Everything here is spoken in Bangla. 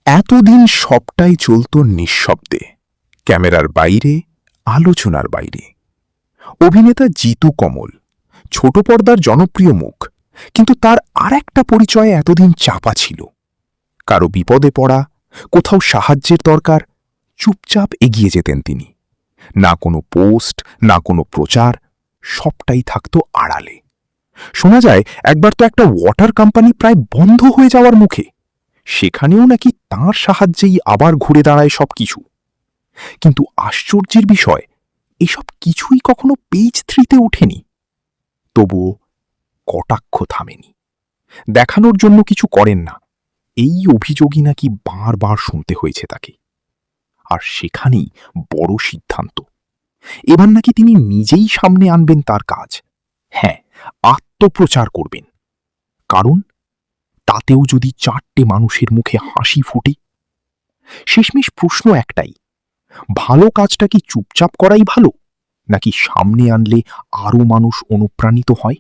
এতদিন সবটাই চলত নিঃশব্দে, ক্যামেরার বাইরে, আলোচনার বাইরে। অভিনেতা জিতু কমল, ছোট পর্দার জনপ্রিয় মুখ, কিন্তু তার আর একটা পরিচয় এতদিন চাপা ছিল। কারো বিপদে পড়া, কোথাও সাহায্যের দরকার, চুপচাপ এগিয়ে যেতেন তিনি। না কোনো পোস্ট, না কোনো প্রচার, সবটাই থাকতো আড়ালে। শোনা যায় একবার তো একটা ওয়াটার কোম্পানি প্রায় বন্ধ হয়ে যাওয়ার মুখে, সেখানেও নাকি তাঁর সাহায্যেই আবার ঘুরে দাঁড়ায় সবকিছু। কিন্তু আশ্চর্যের বিষয়, এসব কিছুই কখনো পেজ 3-তে ওঠেনি। তবুও কটাক্ষ থামেনি। দেখানোর জন্য কিছু করেন না, এই অভিযোগই নাকি বারবার শুনতে হয়েছে তাকে। আর সেখানেই বড় সিদ্ধান্ত, এবার নাকি তিনি নিজেই সামনে আনবেন তার কাজ। হ্যাঁ, আত্মপ্রচার করবেন। কারণ তাতেও যদি 4টে মানুষের মুখে হাসি ফোটে। শেষমেশ প্রশ্ন একটাই, ভালো কাজটা কি চুপচাপ করাই ভালো, নাকি সামনে আনলে আরও মানুষ অনুপ্রাণিত হয়?